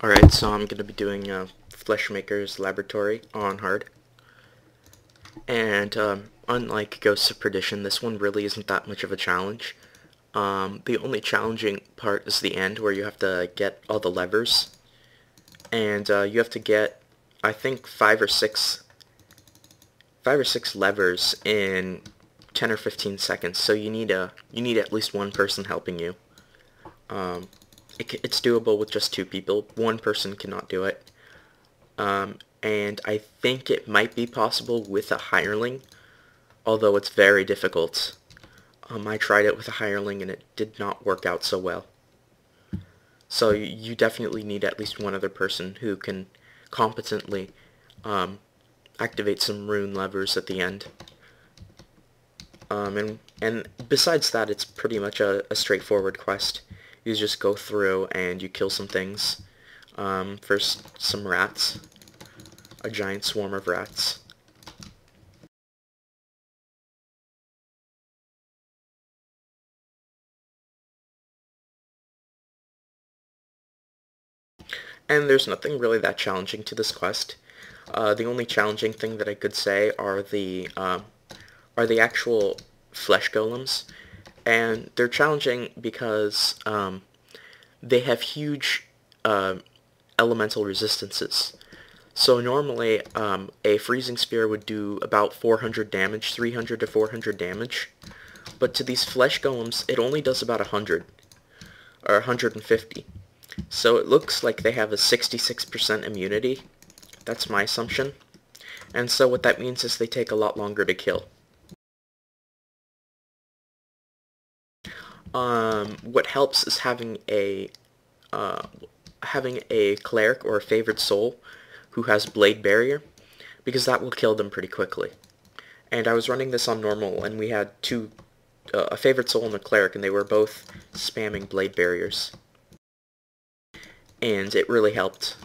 Alright, so I'm going to be doing Fleshmakers Laboratory on hard. And unlike Ghosts of Perdition, this one really isn't that much of a challenge. The only challenging part is the end, where you have to get all the levers. And you have to get, I think, five or six levers in 10 or 15 seconds. So you need at least one person helping you. It's doable with just two people. One person cannot do it. And I think it might be possible with a hireling, although it's very difficult. I tried it with a hireling and it did not work out so well. So you definitely need at least one other person who can competently activate some rune levers at the end. And besides that, it's pretty much a straightforward quest. You just go through and you kill some things. First, some rats. A giant swarm of rats. And there's nothing really that challenging to this quest. The only challenging thing that I could say are the actual flesh golems. And they're challenging because they have huge elemental resistances. So normally a freezing spear would do about 400 damage, 300 to 400 damage. But to these flesh golems, it only does about 100 or 150. So it looks like they have a 66% immunity. That's my assumption. And so what that means is they take a lot longer to kill. What helps is having a cleric or a favored soul who has blade barrier, because that will kill them pretty quickly. And I was running this on normal, and we had a favored soul and a cleric, and they were both spamming blade barriers. And it really helped.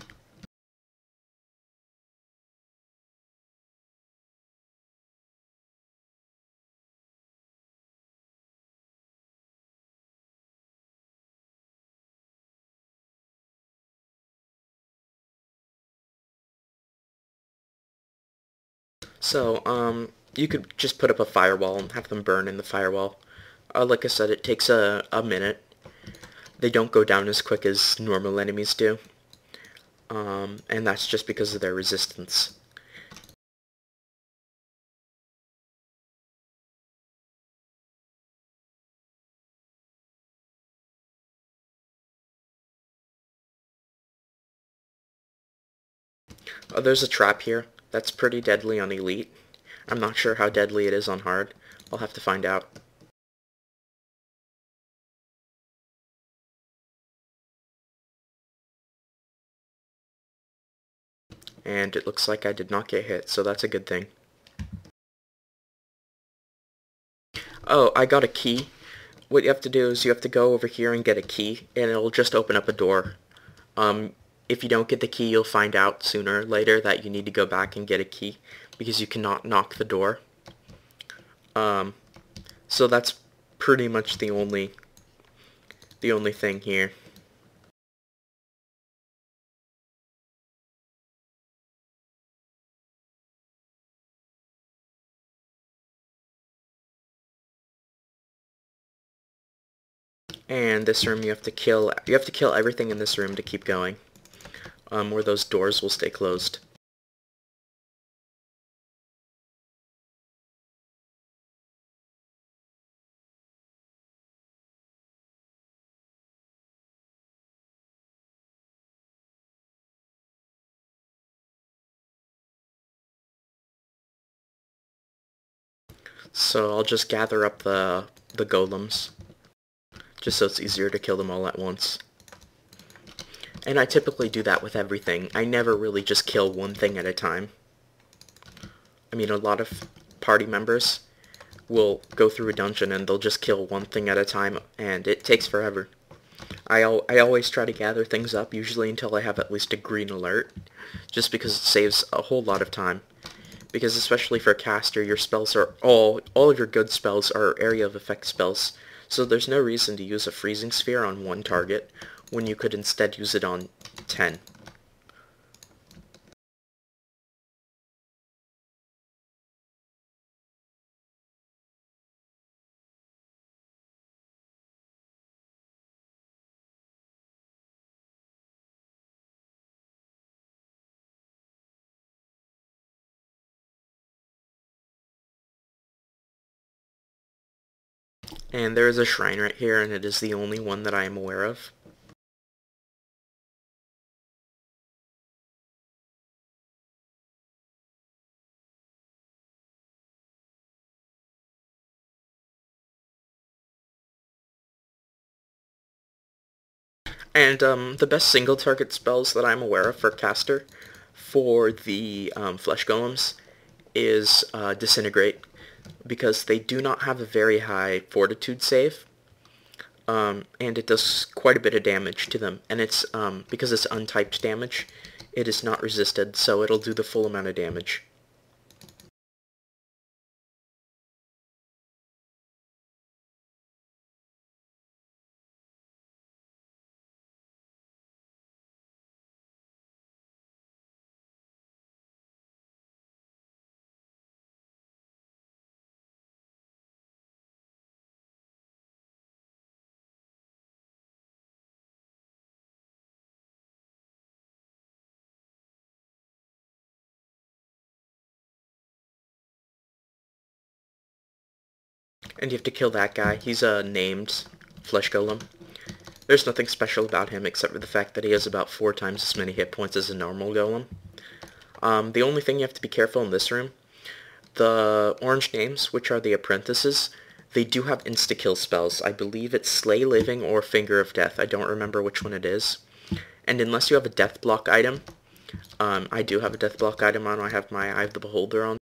So, you could just put up a firewall and have them burn in the firewall. Like I said, it takes a minute. They don't go down as quick as normal enemies do. And that's just because of their resistance. There's a trap here. That's pretty deadly on Elite. I'm not sure how deadly it is on Hard. I'll have to find out. And it looks like I did not get hit, so that's a good thing. Oh, I got a key. What you have to do is you have to go over here and get a key, and it'll just open up a door. If you don't get the key, you'll find out sooner or later that you need to go back and get a key, because you cannot knock the door. So that's pretty much the only thing here. And this room you have to kill everything in this room to keep going. Or those doors will stay closed. So I'll just gather up the golems, just so it's easier to kill them all at once. And I typically do that with everything. I never really just kill one thing at a time. I mean, a lot of party members will go through a dungeon and they'll just kill one thing at a time, and it takes forever. I always try to gather things up, usually until I have at least a green alert, just because it saves a whole lot of time. Because especially for a caster, your spells are all of your good spells are area of effect spells, so there's no reason to use a freezing sphere on one target when you could instead use it on 10. And there is a shrine right here, and it is the only one that I am aware of. And the best single target spells that I'm aware of for caster for the flesh golems is Disintegrate, because they do not have a very high fortitude save, and it does quite a bit of damage to them, and it's because it's untyped damage, it is not resisted, so it'll do the full amount of damage. And you have to kill that guy. He's a named flesh golem. There's nothing special about him except for the fact that he has about 4 times as many hit points as a normal golem. The only thing you have to be careful in this room, the orange names, which are the apprentices, they do have insta-kill spells. I believe it's Slay Living or Finger of Death. I don't remember which one it is. And unless you have a death block item, I do have a death block item on. I have the Beholder on.